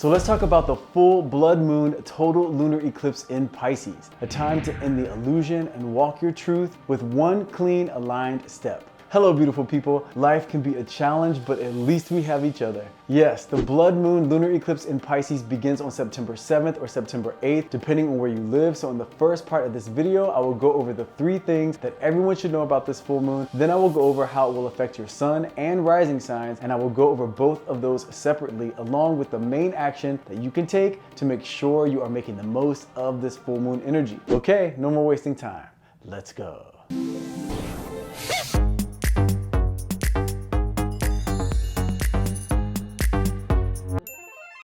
So let's talk about the full blood moon total lunar eclipse in Pisces, a time to end the illusion and walk your truth with one clean, aligned step. Hello, beautiful people. Life can be a challenge, but at least we have each other. Yes, the blood moon lunar eclipse in Pisces begins on September 7th or September 8th, depending on where you live. So in the first part of this video, I will go over the 3 things that everyone should know about this full moon. Then I will go over how it will affect your sun and rising signs, and I will go over both of those separately, along with the main action that you can take to make sure you are making the most of this full moon energy. Okay, no more wasting time. Let's go.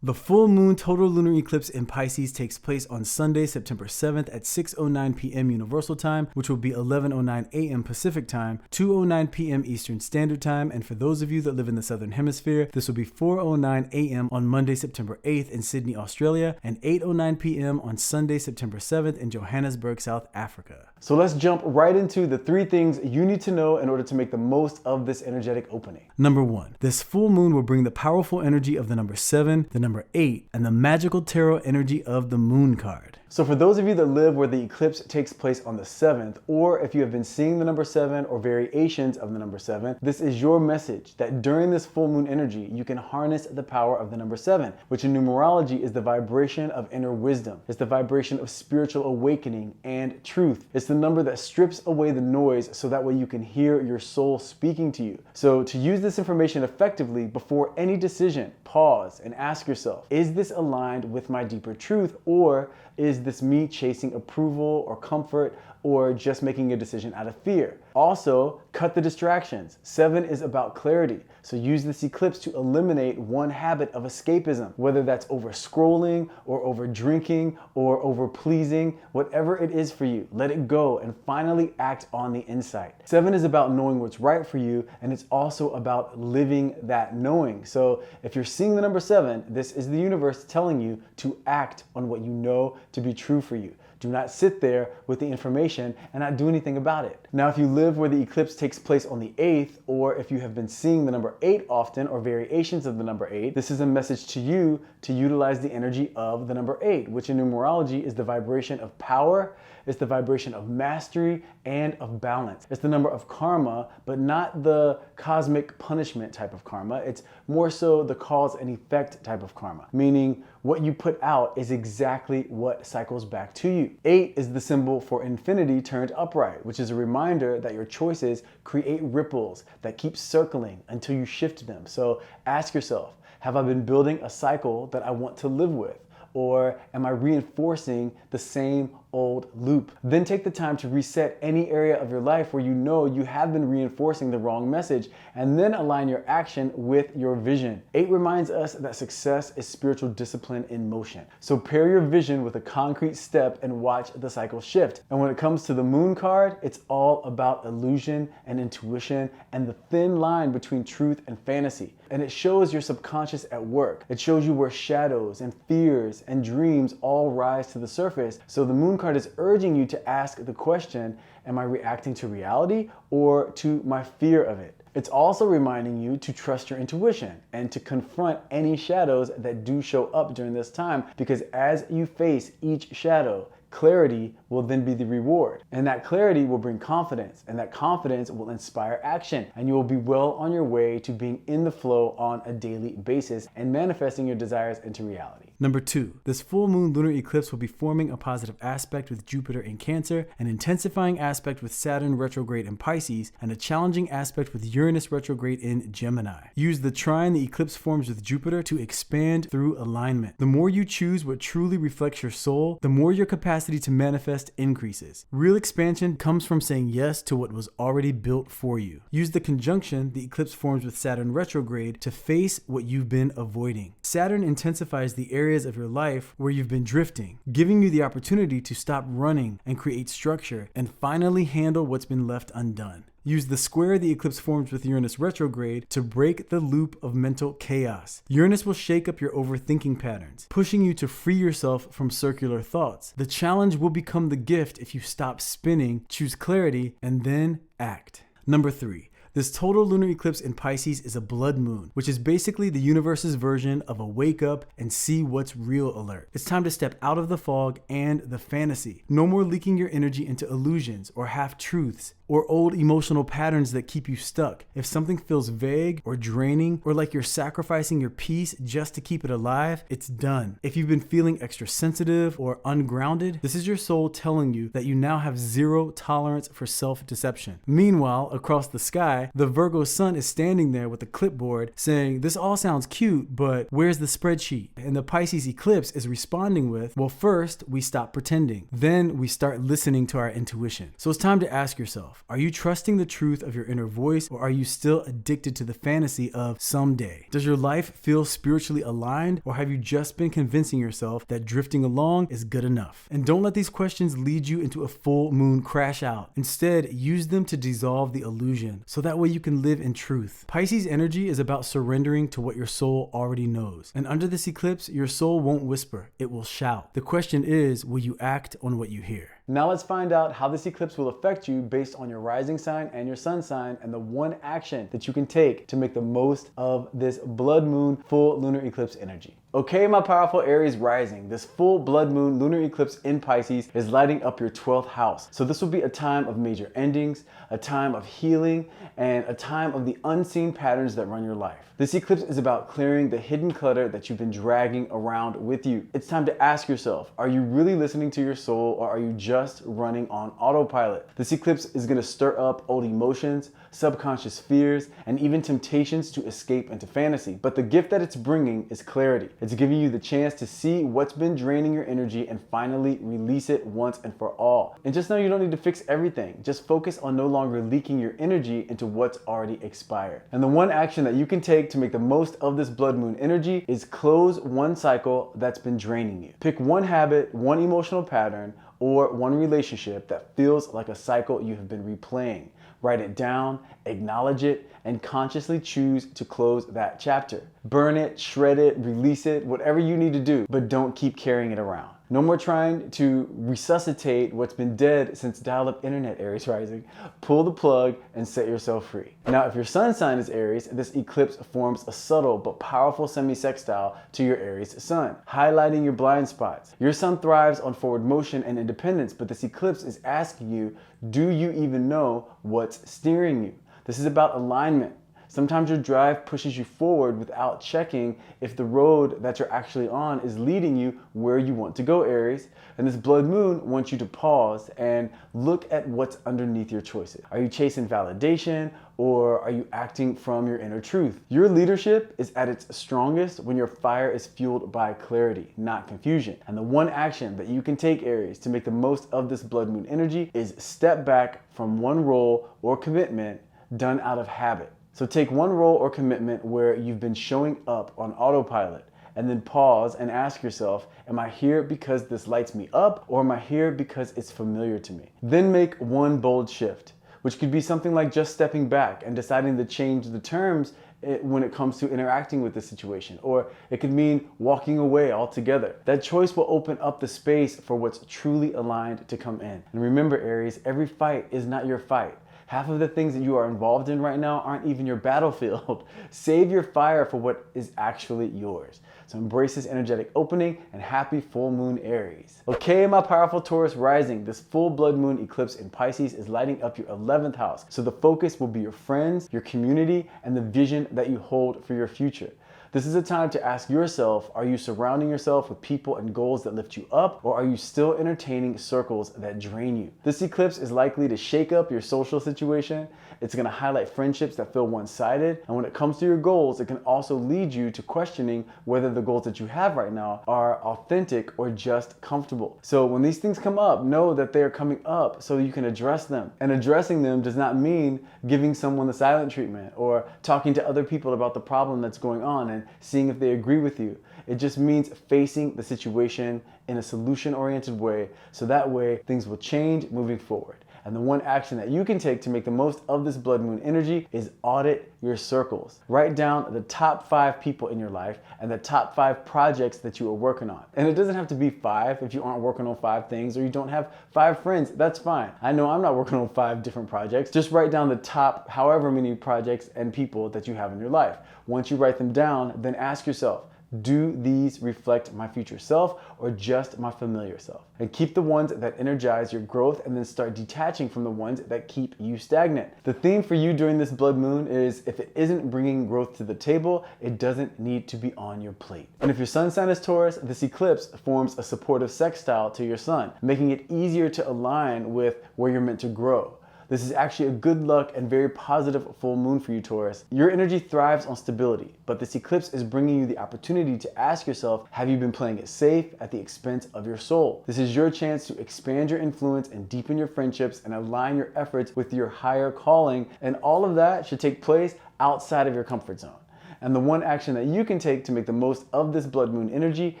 The full moon total lunar eclipse in Pisces takes place on Sunday, September 7th at 6:09 p.m. Universal Time, which will be 11:09 a.m. Pacific Time, 2:09 p.m. Eastern Standard Time, and for those of you that live in the Southern Hemisphere, this will be 4:09 a.m. on Monday, September 8th in Sydney, Australia, and 8:09 p.m. on Sunday, September 7th in Johannesburg, South Africa. So let's jump right into the 3 things you need to know in order to make the most of this energetic opening. Number 1, this full moon will bring the powerful energy of the number 7, the number 8, and the magical tarot energy of the moon card. So for those of you that live where the eclipse takes place on the 7th, or if you have been seeing the number 7 or variations of the number 7, this is your message that during this full moon energy, you can harness the power of the number 7, which in numerology is the vibration of inner wisdom. It's the vibration of spiritual awakening and truth. It's the number that strips away the noise so that way you can hear your soul speaking to you. So to use this information effectively, before any decision, pause and ask yourself, is this aligned with my deeper truth, or is this me chasing approval or comfort, or just making a decision out of fear? Also, cut the distractions. 7 is about clarity. So use this eclipse to eliminate one habit of escapism, whether that's over scrolling or over drinking or over pleasing, whatever it is for you, let it go and finally act on the insight. 7 is about knowing what's right for you, and it's also about living that knowing. So if you're seeing the number 7, this is the universe telling you to act on what you know to be true for you. Do not sit there with the information and not do anything about it. Now, if you live where the eclipse takes place on the 8th, or if you have been seeing the number 8 often or variations of the number 8, this is a message to you to utilize the energy of the number 8, which in numerology is the vibration of power, it's the vibration of mastery and of balance. It's the number of karma, but not the cosmic punishment type of karma. It's more so the cause and effect type of karma, meaning what you put out is exactly what cycles back to you. 8 is the symbol for infinity turned upright, which is a reminder that your choices create ripples that keep circling until you shift them. So ask yourself, have I been building a cycle that I want to live with? Or am I reinforcing the same old loop? Then take the time to reset any area of your life where you know you have been reinforcing the wrong message, and then align your action with your vision. 8 reminds us that success is spiritual discipline in motion. So pair your vision with a concrete step and watch the cycle shift. And when it comes to the moon card, it's all about illusion and intuition and the thin line between truth and fantasy. And it shows your subconscious at work. It shows you where shadows and fears and dreams all rise to the surface. So the moon card is urging you to ask the question, am I reacting to reality or to my fear of it? It's also reminding you to trust your intuition and to confront any shadows that do show up during this time, because as you face each shadow, clarity will then be the reward. And that clarity will bring confidence, and that confidence will inspire action, and you will be well on your way to being in the flow on a daily basis and manifesting your desires into reality. Number 2, this full moon lunar eclipse will be forming a positive aspect with Jupiter in Cancer, an intensifying aspect with Saturn retrograde in Pisces, and a challenging aspect with Uranus retrograde in Gemini. Use the trine the eclipse forms with Jupiter to expand through alignment. The more you choose what truly reflects your soul, the more your capacity to manifest increases. Real expansion comes from saying yes to what was already built for you. Use the conjunction the eclipse forms with Saturn retrograde to face what you've been avoiding. Saturn intensifies the areas of your life where you've been drifting, giving you the opportunity to stop running and create structure and finally handle what's been left undone. Use the square the eclipse forms with Uranus retrograde to break the loop of mental chaos. Uranus will shake up your overthinking patterns, pushing you to free yourself from circular thoughts. The challenge will become the gift if you stop spinning, choose clarity, and then act. Number 3. This total lunar eclipse in Pisces is a blood moon, which is basically the universe's version of a wake up and see what's real alert. It's time to step out of the fog and the fantasy. No more leaking your energy into illusions or half-truths or old emotional patterns that keep you stuck. If something feels vague or draining or like you're sacrificing your peace just to keep it alive, it's done. If you've been feeling extra sensitive or ungrounded, this is your soul telling you that you now have zero tolerance for self-deception. Meanwhile, across the sky, the Virgo Sun is standing there with a clipboard saying, "This all sounds cute, but where's the spreadsheet?" And the Pisces eclipse is responding with, "Well, first we stop pretending. Then we start listening to our intuition." So it's time to ask yourself, are you trusting the truth of your inner voice, or are you still addicted to the fantasy of someday? Does your life feel spiritually aligned, or have you just been convincing yourself that drifting along is good enough? And don't let these questions lead you into a full moon crash out. Instead, use them to dissolve the illusion, so that way you can live in truth. Pisces energy is about surrendering to what your soul already knows. And under this eclipse, your soul won't whisper, it will shout. The question is, will you act on what you hear? Now let's find out how this eclipse will affect you based on your rising sign and your sun sign, and the one action that you can take to make the most of this blood moon full lunar eclipse energy. Okay, my powerful Aries rising, this full blood moon lunar eclipse in Pisces is lighting up your 12th house. So this will be a time of major endings, a time of healing, and a time of the unseen patterns that run your life. This eclipse is about clearing the hidden clutter that you've been dragging around with you. It's time to ask yourself, are you really listening to your soul, or are you just running on autopilot? This eclipse is going to stir up old emotions, subconscious fears, and even temptations to escape into fantasy. But the gift that it's bringing is clarity. It's giving you the chance to see what's been draining your energy and finally release it once and for all. And just know you don't need to fix everything. Just focus on no longer leaking your energy into what's already expired. And the one action that you can take to make the most of this blood moon energy is close one cycle that's been draining you. Pick one habit, one emotional pattern, or one relationship that feels like a cycle you have been replaying. Write it down, acknowledge it, and consciously choose to close that chapter. Burn it, shred it, release it, whatever you need to do, but don't keep carrying it around. No more trying to resuscitate what's been dead since dial-up internet, Aries rising. Pull the plug and set yourself free. Now, if your sun sign is Aries, this eclipse forms a subtle but powerful semi-sextile to your Aries sun, highlighting your blind spots. Your sun thrives on forward motion and independence, but this eclipse is asking you, do you even know what's steering you? This is about alignment. Sometimes your drive pushes you forward without checking if the road that you're actually on is leading you where you want to go, Aries. And this blood moon wants you to pause and look at what's underneath your choices. Are you chasing validation, or are you acting from your inner truth? Your leadership is at its strongest when your fire is fueled by clarity, not confusion. And the one action that you can take, Aries, to make the most of this blood moon energy is step back from one role or commitment done out of habit. So take one role or commitment where you've been showing up on autopilot, and then pause and ask yourself, am I here because this lights me up, or am I here because it's familiar to me? Then make one bold shift, which could be something like just stepping back and deciding to change the terms when it comes to interacting with the situation, or it could mean walking away altogether. That choice will open up the space for what's truly aligned to come in. And remember, Aries, every fight is not your fight. Half of the things that you are involved in right now aren't even your battlefield. Save your fire for what is actually yours. So embrace this energetic opening, and happy full moon, Aries. Okay, my powerful Taurus rising, this full blood moon eclipse in Pisces is lighting up your 11th house. So the focus will be your friends, your community, and the vision that you hold for your future. This is a time to ask yourself, are you surrounding yourself with people and goals that lift you up, or are you still entertaining circles that drain you? This eclipse is likely to shake up your social situation. It's going to highlight friendships that feel one-sided. And when it comes to your goals, it can also lead you to questioning whether the goals that you have right now are authentic or just comfortable. So when these things come up, know that they are coming up so you can address them. And addressing them does not mean giving someone the silent treatment or talking to other people about the problem that's going on and seeing if they agree with you. It just means facing the situation in a solution-oriented way, so that way things will change moving forward. And the one action that you can take to make the most of this blood moon energy is audit your circles. Write down the top 5 people in your life and the top 5 projects that you are working on. And it doesn't have to be 5 if you aren't working on 5 things or you don't have 5 friends, that's fine. I know I'm not working on 5 different projects. Just write down the top however many projects and people that you have in your life. Once you write them down, then ask yourself, do these reflect my future self or just my familiar self? And keep the ones that energize your growth and then start detaching from the ones that keep you stagnant. The theme for you during this blood moon is if it isn't bringing growth to the table, it doesn't need to be on your plate. And if your sun sign is Taurus, this eclipse forms a supportive sextile to your sun, making it easier to align with where you're meant to grow. This is actually a good luck and very positive full moon for you, Taurus. Your energy thrives on stability, but this eclipse is bringing you the opportunity to ask yourself, have you been playing it safe at the expense of your soul? This is your chance to expand your influence and deepen your friendships and align your efforts with your higher calling, and all of that should take place outside of your comfort zone. And the one action that you can take to make the most of this blood moon energy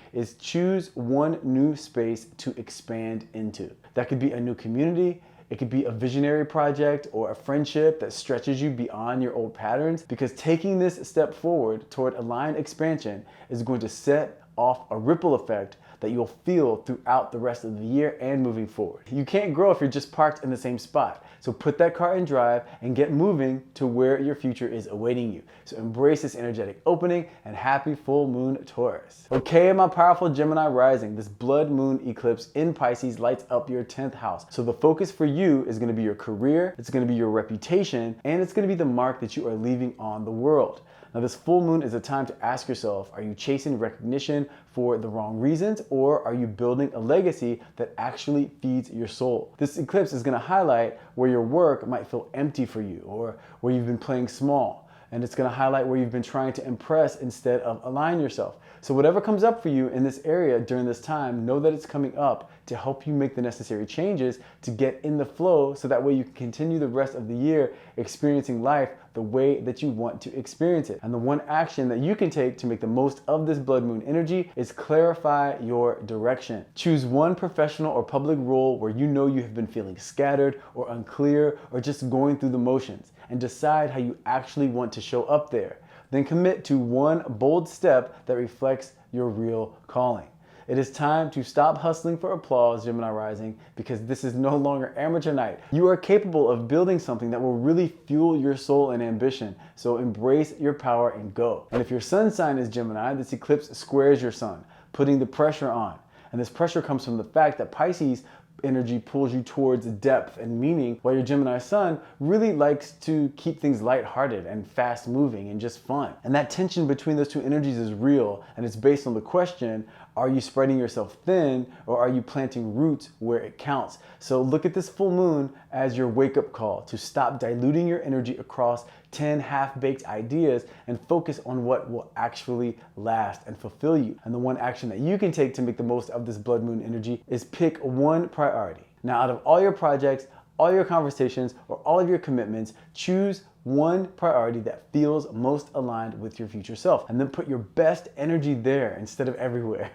is choose one new space to expand into. That could be a new community, it could be a visionary project or a friendship that stretches you beyond your old patterns, because taking this step forward toward aligned expansion is going to set off a ripple effect that you'll feel throughout the rest of the year and moving forward. You can't grow if you're just parked in the same spot. So put that car in drive and get moving to where your future is awaiting you. So embrace this energetic opening and happy full moon, Taurus. Okay, my powerful Gemini rising, this blood moon eclipse in Pisces lights up your 10th house. So the focus for you is going to be your career, it's going to be your reputation, and it's going to be the mark that you are leaving on the world. Now, this full moon is a time to ask yourself, are you chasing recognition for the wrong reasons, or are you building a legacy that actually feeds your soul? This eclipse is going to highlight where your work might feel empty for you or where you've been playing small. And it's going to highlight where you've been trying to impress instead of align yourself. So whatever comes up for you in this area during this time, know that it's coming up to help you make the necessary changes to get in the flow, so that way you can continue the rest of the year experiencing life the way that you want to experience it. And the one action that you can take to make the most of this blood moon energy is clarify your direction. Choose one professional or public role where you know you have been feeling scattered or unclear or just going through the motions, and decide how you actually want to show up there. Then commit to one bold step that reflects your real calling. It is time to stop hustling for applause, Gemini rising, because this is no longer amateur night. You are capable of building something that will really fuel your soul and ambition. So embrace your power and go. And if your sun sign is Gemini, this eclipse squares your sun, putting the pressure on. And this pressure comes from the fact that Pisces energy pulls you towards depth and meaning, while your Gemini Sun really likes to keep things lighthearted and fast moving and just fun. And that tension between those two energies is real, and it's based on the question, are you spreading yourself thin or are you planting roots where it counts? So look at this full moon as your wake-up call to stop diluting your energy across 10 half-baked ideas and focus on what will actually last and fulfill you. And the one action that you can take to make the most of this blood moon energy is pick one priority. Now, out of all your projects, all your conversations, or all of your commitments, choose one priority that feels most aligned with your future self, and then put your best energy there instead of everywhere.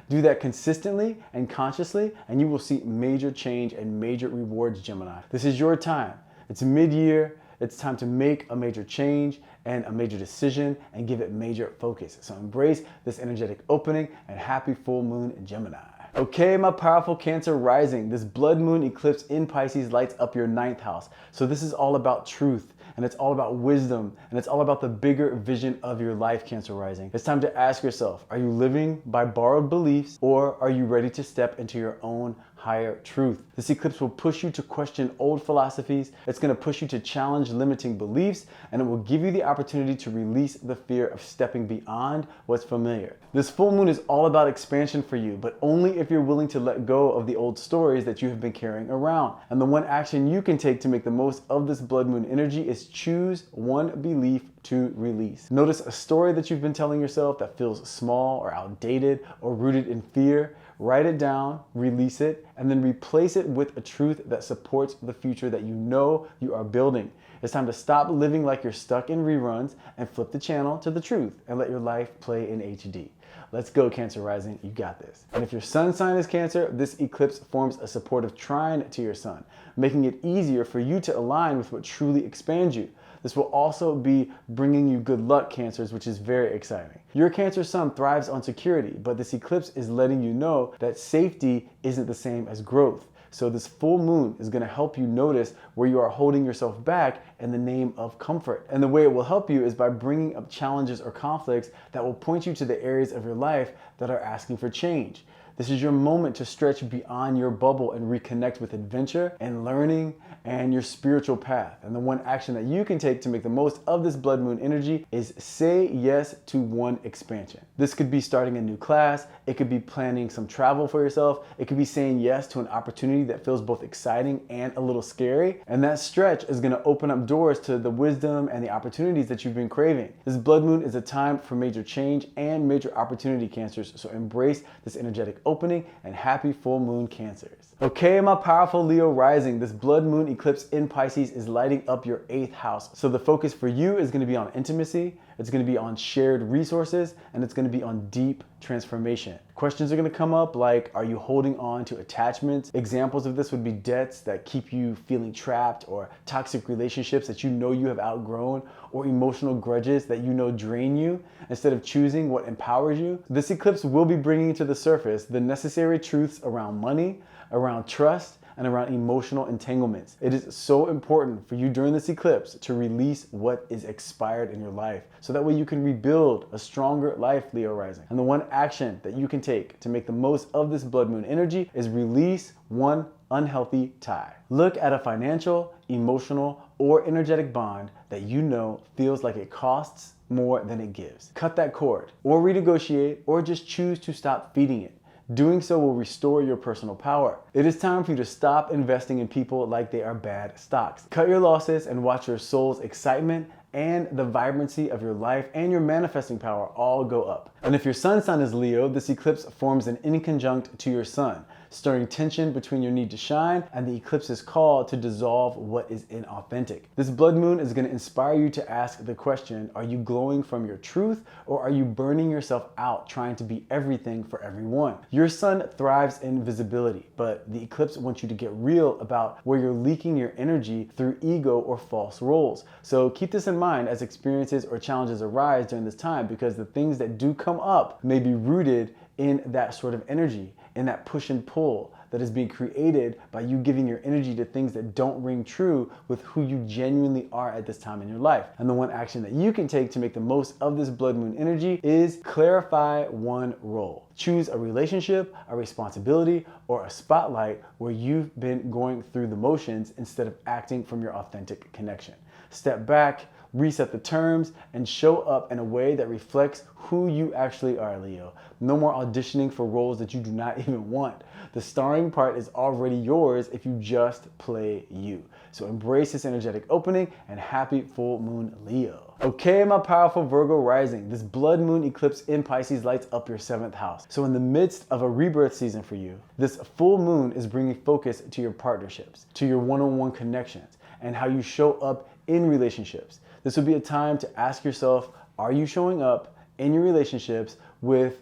Do that consistently and consciously, and you will see major change and major rewards, Gemini. This is your time. It's mid-year. It's time to make a major change and a major decision and give it major focus. So embrace this energetic opening and happy full moon in Gemini. Okay, my powerful Cancer rising, this blood moon eclipse in Pisces lights up your 9th house. So this is all about truth, and it's all about wisdom, and it's all about the bigger vision of your life, Cancer rising. It's time to ask yourself, are you living by borrowed beliefs, or are you ready to step into your own higher truth? This eclipse will push you to question old philosophies. It's going to push you to challenge limiting beliefs, and it will give you the opportunity to release the fear of stepping beyond what's familiar. This full moon is all about expansion for you, but only if you're willing to let go of the old stories that you have been carrying around. And the one action you can take to make the most of this blood moon energy is choose one belief to release. Notice a story that you've been telling yourself that feels small or outdated or rooted in fear. Write it down, release it, and then replace it with a truth that supports the future that you know you are building. It's time to stop living like you're stuck in reruns and flip the channel to the truth and let your life play in HD. Let's go, Cancer Rising, you got this. And if your sun sign is Cancer, this eclipse forms a supportive trine to your sun, making it easier for you to align with what truly expands you. This will also be bringing you good luck, Cancers, which is very exciting. Your Cancer Sun thrives on security, but this eclipse is letting you know that safety isn't the same as growth. So this full moon is going to help you notice where you are holding yourself back in the name of comfort. And the way it will help you is by bringing up challenges or conflicts that will point you to the areas of your life that are asking for change. This is your moment to stretch beyond your bubble and reconnect with adventure and learning and your spiritual path. And the one action that you can take to make the most of this blood moon energy is say yes to one expansion. This could be starting a new class. It could be planning some travel for yourself. It could be saying yes to an opportunity that feels both exciting and a little scary. And that stretch is going to open up doors to the wisdom and the opportunities that you've been craving. This blood moon is a time for major change and major opportunity, Cancers. So embrace this energetic opening and happy full moon, Cancers. Okay, my powerful Leo rising, this blood moon eclipse in Pisces is lighting up your 8th house. So the focus for you is going to be on intimacy, it's going to be on shared resources, and it's going to be on deep transformation. Questions are going to come up like, are you holding on to attachments? Examples of this would be debts that keep you feeling trapped, or toxic relationships that you know you have outgrown, or emotional grudges that you know drain you instead of choosing what empowers you. This eclipse will be bringing to the surface the necessary truths around money, around trust, and around emotional entanglements. It is so important for you during this eclipse to release what is expired in your life, so that way you can rebuild a stronger life, Leo rising. And the one action that you can take to make the most of this blood moon energy is release one unhealthy tie. Look at a financial, emotional, or energetic bond that you know feels like it costs more than it gives. Cut that cord, or renegotiate, or just choose to stop feeding it. Doing so will restore your personal power. It is time for you to stop investing in people like they are bad stocks. Cut your losses and watch your soul's excitement and the vibrancy of your life and your manifesting power all go up. And if your sun sign is Leo, this eclipse forms an inconjunct to your sun, stirring tension between your need to shine and the eclipse's call to dissolve what is inauthentic. This blood moon is going to inspire you to ask the question, are you glowing from your truth, or are you burning yourself out trying to be everything for everyone? Your sun thrives in visibility, but the eclipse wants you to get real about where you're leaking your energy through ego or false roles. So keep this in mind as experiences or challenges arise during this time, because the things that do come up may be rooted in that sort of energy, in that push and pull that is being created by you giving your energy to things that don't ring true with who you genuinely are at this time in your life. And the one action that you can take to make the most of this blood moon energy is clarify one role. Choose a relationship, a responsibility, or a spotlight where you've been going through the motions instead of acting from your authentic connection. Step back, reset the terms, and show up in a way that reflects who you actually are, Leo. No more auditioning for roles that you do not even want. The starring part is already yours if you just play you. So embrace this energetic opening and happy full moon, Leo. Okay, my powerful Virgo rising, this blood moon eclipse in Pisces lights up your 7th house. So in the midst of a rebirth season for you, this full moon is bringing focus to your partnerships, to your one-on-one connections, and how you show up in relationships. This would be a time to ask yourself, are you showing up in your relationships with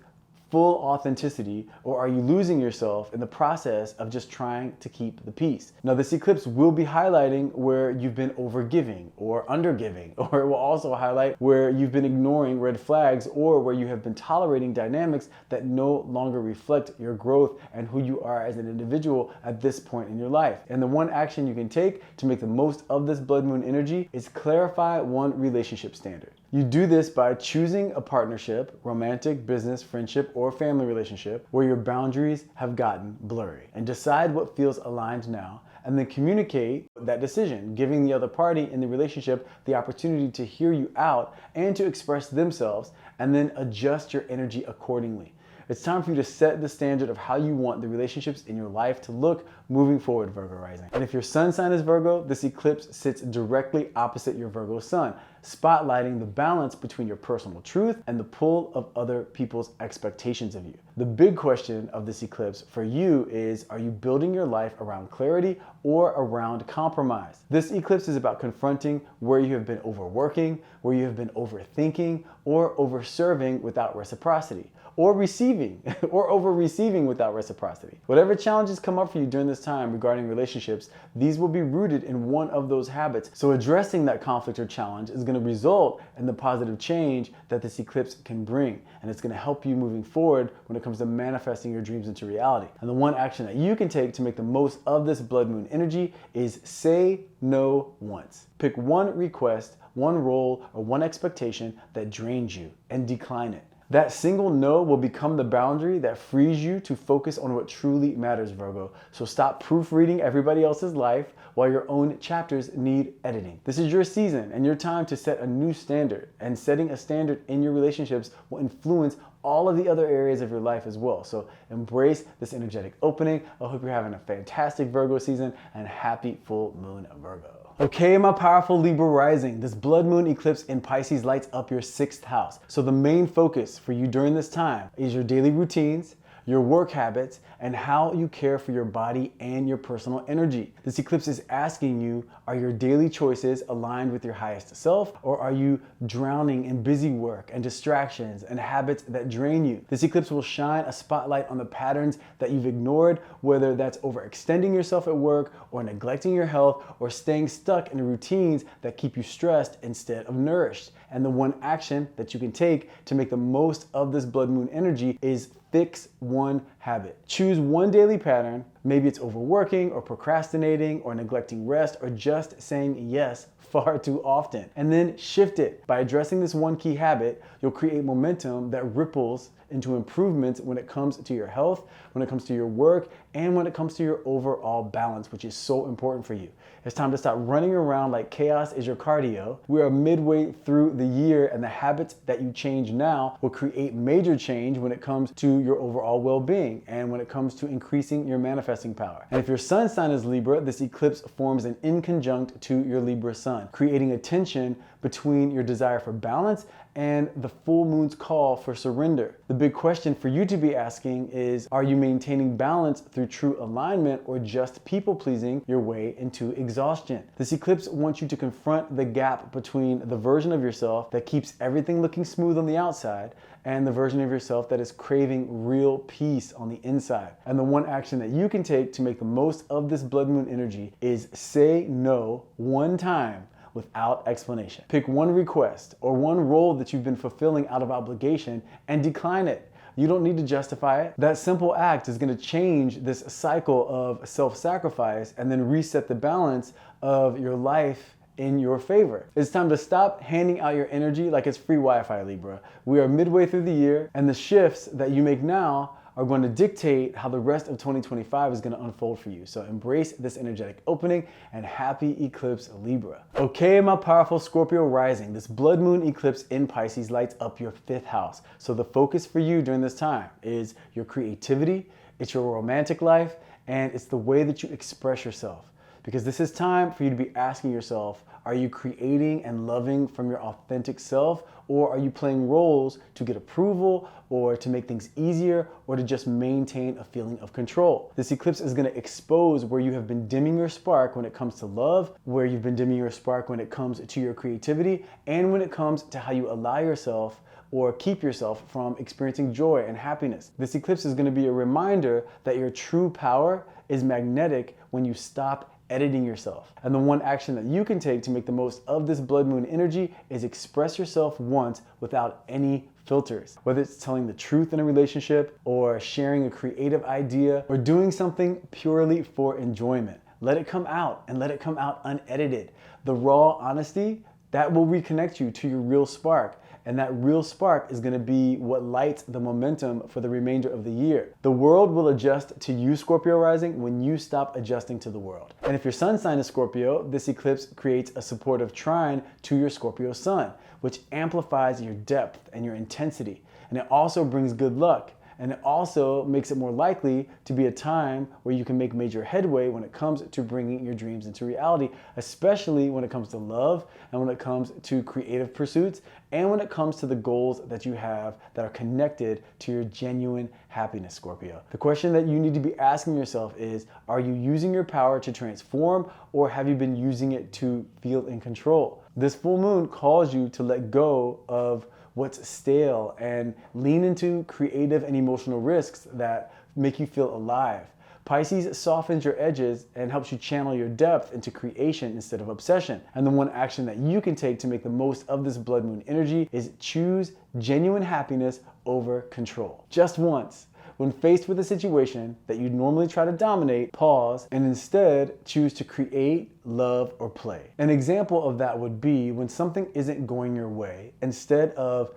full authenticity, or are you losing yourself in the process of just trying to keep the peace? Now, this eclipse will be highlighting where you've been overgiving or undergiving, or it will also highlight where you've been ignoring red flags, or where you have been tolerating dynamics that no longer reflect your growth and who you are as an individual at this point in your life. And the one action you can take to make the most of this blood moon energy is clarify one relationship standard. You do this by choosing a partnership, romantic, business, friendship, or family relationship where your boundaries have gotten blurry, and decide what feels aligned now, and then communicate that decision, giving the other party in the relationship the opportunity to hear you out and to express themselves, and then adjust your energy accordingly. It's time for you to set the standard of how you want the relationships in your life to look moving forward, Virgo rising. And if your sun sign is Virgo, this eclipse sits directly opposite your Virgo sun, spotlighting the balance between your personal truth and the pull of other people's expectations of you. The big question of this eclipse for you is, are you building your life around clarity or around compromise? This eclipse is about confronting where you have been overworking, where you have been overthinking, or overserving without reciprocity, or receiving or over receiving without reciprocity. Whatever challenges come up for you during this time regarding relationships, these will be rooted in one of those habits. So addressing that conflict or challenge is going to result in the positive change that this eclipse can bring. And it's going to help you moving forward when it comes to manifesting your dreams into reality. And the one action that you can take to make the most of this blood moon energy is say no once. Pick one request, one role, or one expectation that drains you and decline it. That single no will become the boundary that frees you to focus on what truly matters, Virgo. So stop proofreading everybody else's life while your own chapters need editing. This is your season and your time to set a new standard, and setting a standard in your relationships will influence all of the other areas of your life as well. So embrace this energetic opening. I hope you're having a fantastic Virgo season, and happy full moon, Virgo. Okay, my powerful Libra rising, this blood moon eclipse in Pisces lights up your 6th house. So the main focus for you during this time is your daily routines, your work habits, and how you care for your body and your personal energy. This eclipse is asking you, are your daily choices aligned with your highest self, or are you drowning in busy work and distractions and habits that drain you? This eclipse will shine a spotlight on the patterns that you've ignored, whether that's overextending yourself at work, or neglecting your health, or staying stuck in routines that keep you stressed instead of nourished. And the one action that you can take to make the most of this blood moon energy is fix one habit. Choose one daily pattern. Maybe it's overworking or procrastinating or neglecting rest or just saying yes far too often. And then shift it. By addressing this one key habit, you'll create momentum that ripples into improvements when it comes to your health, when it comes to your work, and when it comes to your overall balance, which is so important for you. It's time to stop running around like chaos is your cardio. We are midway through the year, and the habits that you change now will create major change when it comes to your overall well-being and when it comes to increasing your manifesting power. And if your sun sign is Libra, this eclipse forms an inconjunct to your Libra sun, creating a tension between your desire for balance and the full moon's call for surrender. The big question for you to be asking is, are you maintaining balance through true alignment, or just people-pleasing your way into exhaustion? This eclipse wants you to confront the gap between the version of yourself that keeps everything looking smooth on the outside and the version of yourself that is craving real peace on the inside. And the one action that you can take to make the most of this blood moon energy is say no one time without explanation. Pick one request or one role that you've been fulfilling out of obligation and decline it. You don't need to justify it. That simple act is going to change this cycle of self-sacrifice and then reset the balance of your life in your favor. It's time to stop handing out your energy like it's free Wi-Fi, Libra. We are midway through the year, and the shifts that you make now are going to dictate how the rest of 2025 is going to unfold for you. So embrace this energetic opening, and happy eclipse, Libra. Okay, my powerful Scorpio rising, this blood moon eclipse in Pisces lights up your 5th house. So the focus for you during this time is your creativity, it's your romantic life, and it's the way that you express yourself. Because this is time for you to be asking yourself, are you creating and loving from your authentic self, or are you playing roles to get approval, or to make things easier, or to just maintain a feeling of control? This eclipse is going to expose where you have been dimming your spark when it comes to love, where you've been dimming your spark when it comes to your creativity, and when it comes to how you allow yourself or keep yourself from experiencing joy and happiness. This eclipse is going to be a reminder that your true power is magnetic when you stop editing yourself. And the one action that you can take to make the most of this blood moon energy is express yourself once without any filters. Whether it's telling the truth in a relationship, or sharing a creative idea, or doing something purely for enjoyment. Let it come out, and let it come out unedited. The raw honesty, that will reconnect you to your real spark. And that real spark is going to be what lights the momentum for the remainder of the year. The world will adjust to you, Scorpio rising, when you stop adjusting to the world. And if your sun sign is Scorpio, this eclipse creates a supportive trine to your Scorpio sun, which amplifies your depth and your intensity. And it also brings good luck. And it also makes it more likely to be a time where you can make major headway when it comes to bringing your dreams into reality, especially when it comes to love, and when it comes to creative pursuits, and when it comes to the goals that you have that are connected to your genuine happiness, Scorpio. The question that you need to be asking yourself is, are you using your power to transform, or have you been using it to feel in control? This full moon calls you to let go of what's stale and lean into creative and emotional risks that make you feel alive. Pisces softens your edges and helps you channel your depth into creation instead of obsession. And the one action that you can take to make the most of this blood moon energy is choose genuine happiness over control. Just once. When faced with a situation that you'd normally try to dominate, pause and instead choose to create, love, or play. An example of that would be when something isn't going your way, instead of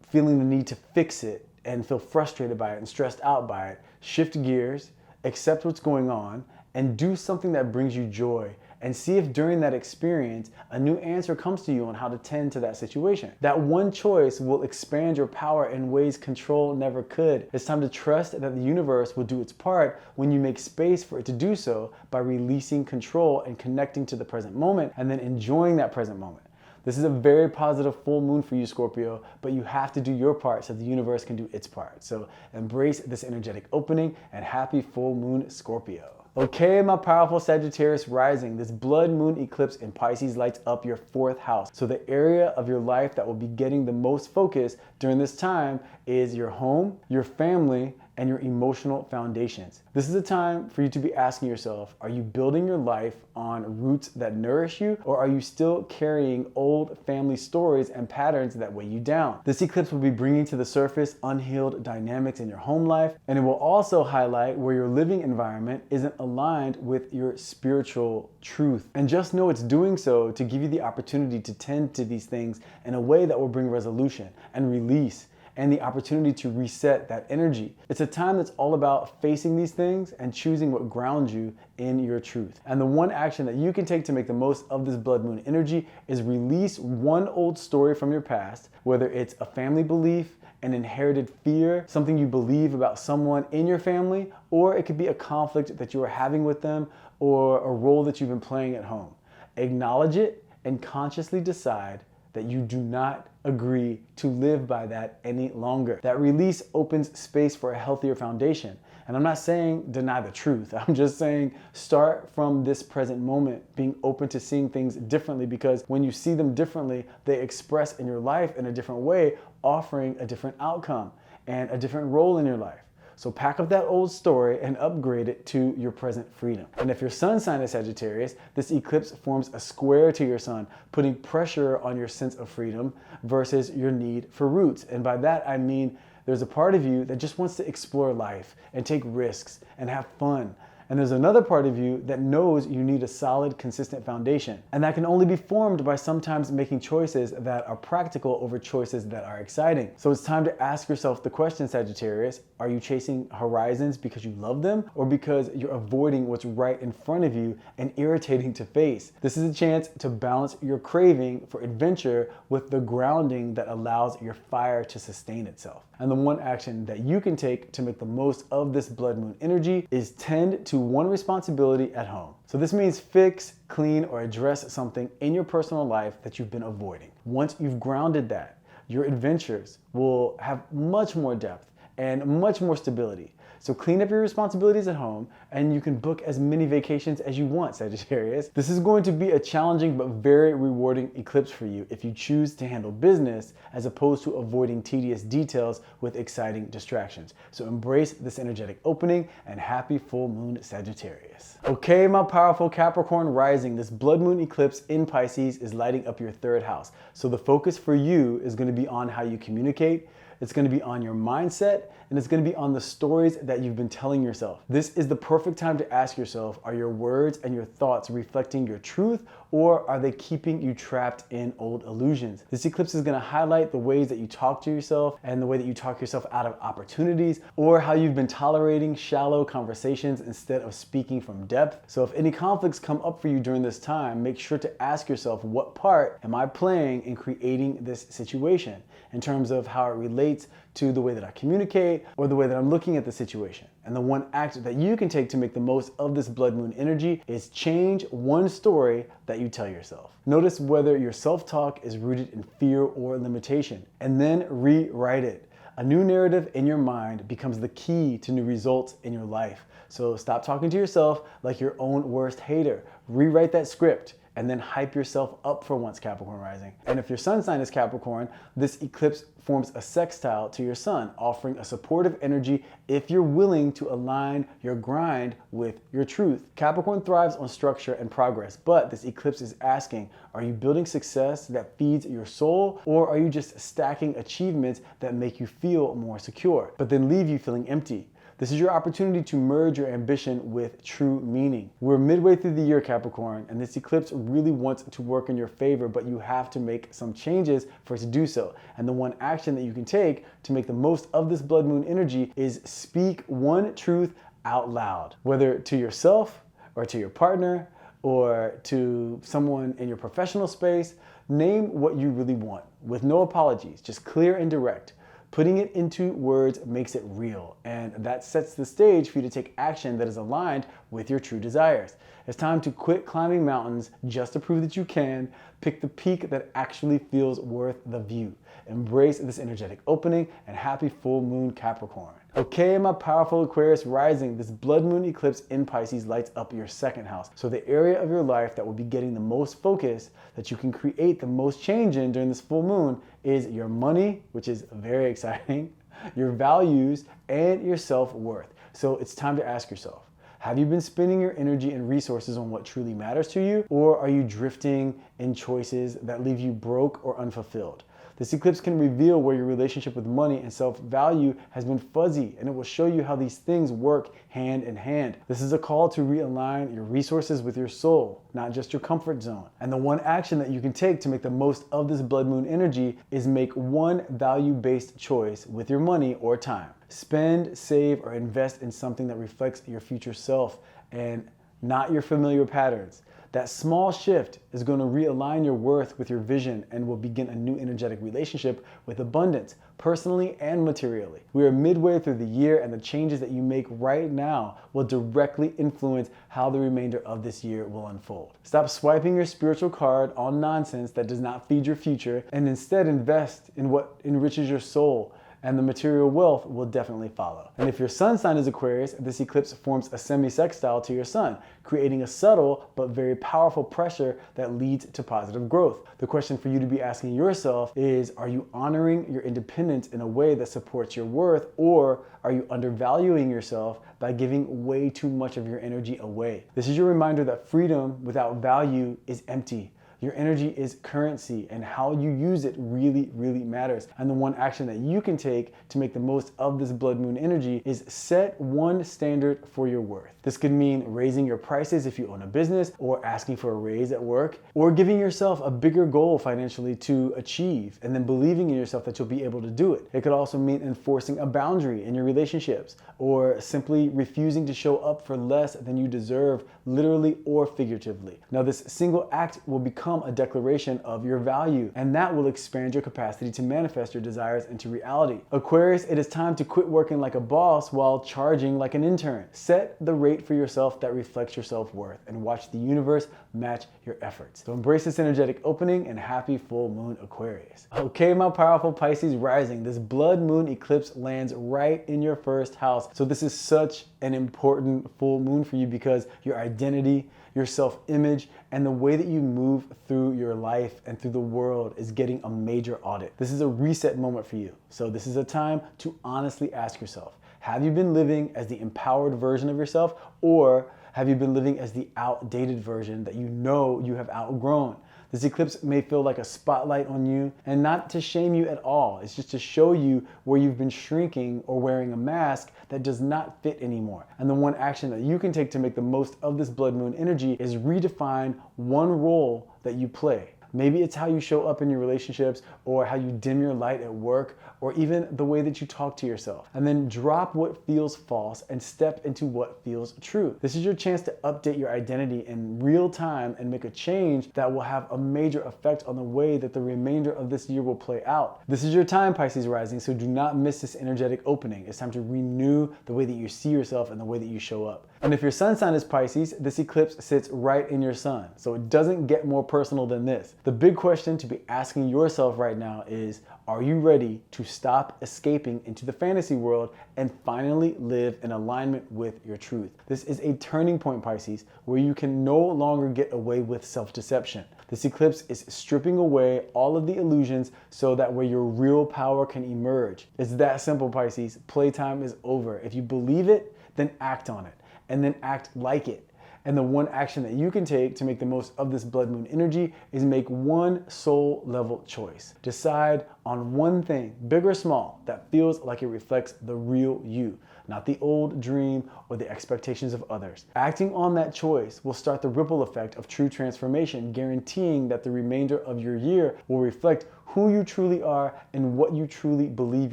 feeling the need to fix it and feel frustrated by it and stressed out by it, shift gears, accept what's going on, and do something that brings you joy, and see if during that experience a new answer comes to you on how to tend to that situation. That one choice will expand your power in ways control never could. It's time to trust that the universe will do its part when you make space for it to do so by releasing control and connecting to the present moment and then enjoying that present moment. This is a very positive full moon for you, Scorpio, but you have to do your part so the universe can do its part. So embrace this energetic opening and happy full moon, Scorpio. Okay, my powerful Sagittarius Rising, this blood moon eclipse in Pisces lights up your 4th house. So the area of your life that will be getting the most focus during this time is your home, your family, and your emotional foundations. This is a time for you to be asking yourself, are you building your life on roots that nourish you, or are you still carrying old family stories and patterns that weigh you down? This eclipse will be bringing to the surface unhealed dynamics in your home life, and it will also highlight where your living environment isn't aligned with your spiritual truth. And just know it's doing so to give you the opportunity to tend to these things in a way that will bring resolution and release and the opportunity to reset that energy. It's a time that's all about facing these things and choosing what grounds you in your truth. And the one action that you can take to make the most of this blood moon energy is release one old story from your past, whether it's a family belief, an inherited fear, something you believe about someone in your family, or it could be a conflict that you are having with them or a role that you've been playing at home. Acknowledge it and consciously decide that you do not agree to live by that any longer. That release opens space for a healthier foundation. And I'm not saying deny the truth. I'm just saying start from this present moment, being open to seeing things differently, because when you see them differently, they express in your life in a different way, offering a different outcome and a different role in your life. So pack up that old story and upgrade it to your present freedom. And if your sun sign is Sagittarius, this eclipse forms a square to your sun, putting pressure on your sense of freedom versus your need for roots. And by that, I mean there's a part of you that just wants to explore life and take risks and have fun. And there's another part of you that knows you need a solid, consistent foundation. And that can only be formed by sometimes making choices that are practical over choices that are exciting. So it's time to ask yourself the question, Sagittarius, are you chasing horizons because you love them, or because you're avoiding what's right in front of you and irritating to face? This is a chance to balance your craving for adventure with the grounding that allows your fire to sustain itself. And the one action that you can take to make the most of this blood moon energy is tend to one responsibility at home. So this means fix, clean, or address something in your personal life that you've been avoiding. Once you've grounded that, your adventures will have much more depth and much more stability. So clean up your responsibilities at home and you can book as many vacations as you want, Sagittarius. This is going to be a challenging but very rewarding eclipse for you if you choose to handle business as opposed to avoiding tedious details with exciting distractions. So embrace this energetic opening and happy full moon, Sagittarius. Okay, my powerful Capricorn Rising, this blood moon eclipse in Pisces is lighting up your 3rd house. So the focus for you is going to be on how you communicate. It's going to be on your mindset, and it's going to be on the stories that you've been telling yourself. This is the perfect time to ask yourself, are your words and your thoughts reflecting your truth, or are they keeping you trapped in old illusions? This eclipse is going to highlight the ways that you talk to yourself and the way that you talk yourself out of opportunities, or how you've been tolerating shallow conversations instead of speaking from depth. So if any conflicts come up for you during this time, make sure to ask yourself, what part am I playing in creating this situation in terms of how it relates to the way that I communicate or the way that I'm looking at the situation. And the one act that you can take to make the most of this blood moon energy is change one story that you tell yourself. Notice whether your self-talk is rooted in fear or limitation, and then rewrite it. A new narrative in your mind becomes the key to new results in your life. So stop talking to yourself like your own worst hater. Rewrite that script and then hype yourself up for once, Capricorn Rising. And if your sun sign is Capricorn, this eclipse forms a sextile to your sun, offering a supportive energy if you're willing to align your grind with your truth. Capricorn thrives on structure and progress, but this eclipse is asking, are you building success that feeds your soul, or are you just stacking achievements that make you feel more secure, but then leave you feeling empty? This is your opportunity to merge your ambition with true meaning. We're midway through the year, Capricorn, and this eclipse really wants to work in your favor, but you have to make some changes for it to do so. And the one action that you can take to make the most of this blood moon energy is speak one truth out loud, whether to yourself or to your partner or to someone in your professional space. Name what you really want with no apologies, just clear and direct. Putting it into words makes it real, and that sets the stage for you to take action that is aligned with your true desires. It's time to quit climbing mountains just to prove that you can. Pick the peak that actually feels worth the view. Embrace this energetic opening, and happy full moon, Capricorn. Okay, my powerful Aquarius rising, this blood moon eclipse in Pisces lights up your second house. So the area of your life that will be getting the most focus, that you can create the most change in during this full moon, is your money, which is very exciting, your values, and your self-worth. So it's time to ask yourself, have you been spending your energy and resources on what truly matters to you, or are you drifting in choices that leave you broke or unfulfilled? This eclipse can reveal where your relationship with money and self-value has been fuzzy, and it will show you how these things work hand in hand. This is a call to realign your resources with your soul, not just your comfort zone. And the one action that you can take to make the most of this blood moon energy is make one value-based choice with your money or time. Spend, save, or invest in something that reflects your future self and not your familiar patterns. That small shift is going to realign your worth with your vision and will begin a new energetic relationship with abundance, personally and materially. We are midway through the year, and the changes that you make right now will directly influence how the remainder of this year will unfold. Stop swiping your spiritual card on nonsense that does not feed your future, and instead invest in what enriches your soul, and the material wealth will definitely follow. And if your sun sign is Aquarius, this eclipse forms a semi-sextile to your sun, creating a subtle but very powerful pressure that leads to positive growth. The question for you to be asking yourself is, are you honoring your independence in a way that supports your worth, or are you undervaluing yourself by giving way too much of your energy away? This is your reminder that freedom without value is empty. Your energy is currency, and how you use it really, really matters. And the one action that you can take to make the most of this blood moon energy is set one standard for your worth. This could mean raising your prices if you own a business, or asking for a raise at work, or giving yourself a bigger goal financially to achieve, and then believing in yourself that you'll be able to do it. It could also mean enforcing a boundary in your relationships, or simply refusing to show up for less than you deserve, literally or figuratively. Now, this single act will become a declaration of your value, and that will expand your capacity to manifest your desires into reality. Aquarius, it is time to quit working like a boss while charging like an intern. Set the rate for yourself that reflects your self-worth, and watch the universe match your efforts. So embrace this energetic opening, and happy full moon, Aquarius. Okay, my powerful Pisces rising, this blood moon eclipse lands right in your first house. So this is such an important full moon for you, because your identity, your self-image, and the way that you move through your life and through the world is getting a major audit. This is a reset moment for you. So this is a time to honestly ask yourself, have you been living as the empowered version of yourself, or have you been living as the outdated version that you know you have outgrown? This eclipse may feel like a spotlight on you, and not to shame you at all. It's just to show you where you've been shrinking or wearing a mask that does not fit anymore. And the one action that you can take to make the most of this blood moon energy is redefine one role that you play. Maybe it's how you show up in your relationships, or how you dim your light at work, or even the way that you talk to yourself. And then drop what feels false and step into what feels true. This is your chance to update your identity in real time and make a change that will have a major effect on the way that the remainder of this year will play out. This is your time, Pisces rising, so do not miss this energetic opening. It's time to renew the way that you see yourself and the way that you show up. And if your sun sign is Pisces, this eclipse sits right in your sun. So it doesn't get more personal than this. The big question to be asking yourself right now is, Are you ready to stop escaping into the fantasy world and finally live in alignment with your truth? This is a turning point, Pisces, where you can no longer get away with self-deception. This eclipse is stripping away all of the illusions so that where your real power can emerge. It's that simple, Pisces. Playtime is over. If you believe it, then act on it, and then act like it. And the one action that you can take to make the most of this blood moon energy is make one soul level choice. Decide on one thing, big or small, that feels like it reflects the real you, not the old dream or the expectations of others. Acting on that choice will start the ripple effect of true transformation, guaranteeing that the remainder of your year will reflect who you truly are and what you truly believe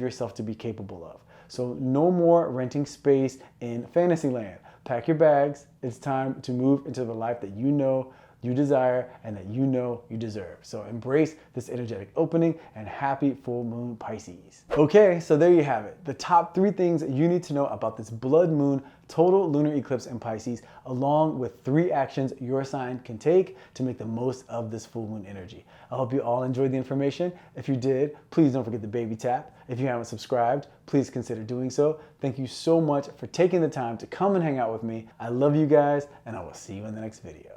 yourself to be capable of. So no more renting space in Fantasyland. Pack your bags. It's time to move into the life that you know you desire and that you know you deserve. So embrace this energetic opening and happy full moon, Pisces. Okay, so there you have it. The top 3 things that you need to know about this blood moon total lunar eclipse in Pisces, along with 3 actions your sign can take to make the most of this full moon energy. I hope you all enjoyed the information. If you did, please don't forget the baby tap. If you haven't subscribed, please consider doing so. Thank you so much for taking the time to come and hang out with me. I love you guys, and I will see you in the next video.